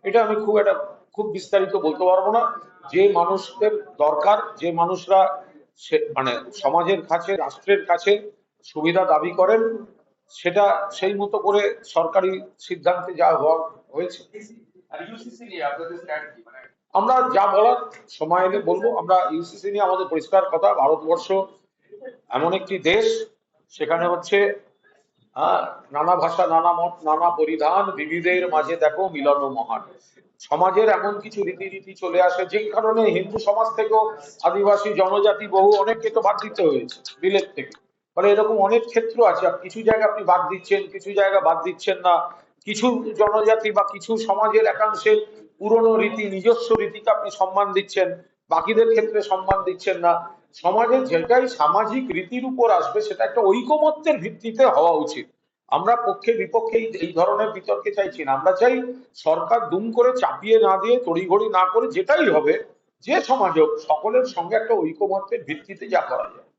এটা আমি খুব বিস্তারিত বলতে পারবো না। যে মানুষদের দরকার, যে মানুষরা মানে সমাজের কাছে, রাষ্ট্রের কাছে সুবিধা দাবি করেন, সেটা সেই মতো করে সরকারি সিদ্ধান্তে যা হওয়ার হয়েছে। আমরা যা বলার সময় এলে বলবো। আমরা ইউসিসি নিয়ে আমাদের পরিষ্কার কথা, ভারতবর্ষ এমন একটি দেশ, সেখানে হচ্ছে নানা ভাষা, নানা মত, নানা পরিধান, বিবিধের মাঝে দেখো মিলন মহান। সমাজের এমন কিছু রীতিনীতি চলে আসে যে কারণে হিন্দু সমাজ থেকেও আদিবাসী জনজাতি বহু অনেককে তো বাদ দিতে হয়েছে বিলেত থেকে। ফলে এরকম অনেক ক্ষেত্র আছে, কিছু জায়গা আপনি বাদ দিচ্ছেন, কিছু জায়গা বাদ দিচ্ছেন না। কিছু জনজাতি বা কিছু সমাজের একাংশের পুরনো রীতি, নিজস্ব রীতিকে আপনি সম্মান দিচ্ছেন, বাকিদের ক্ষেত্রে সম্মান দিচ্ছেন না। সমাজে যেটাই সামাজিক রীতির উপর আসবে সেটা একটা ঐকমত্যের ভিত্তিতে হওয়া উচিত। আমরা পক্ষে বিপক্ষে এই ধরনের বিতর্কে চাইছি না। আমরা চাই সরকার দুম করে চাপিয়ে না দিয়ে, তড়িঘড়ি না করে, যেটাই হবে, যে সমাজ হোক, সকলের সঙ্গে একটা ঐকমত্যের ভিত্তিতে যা করা যায়।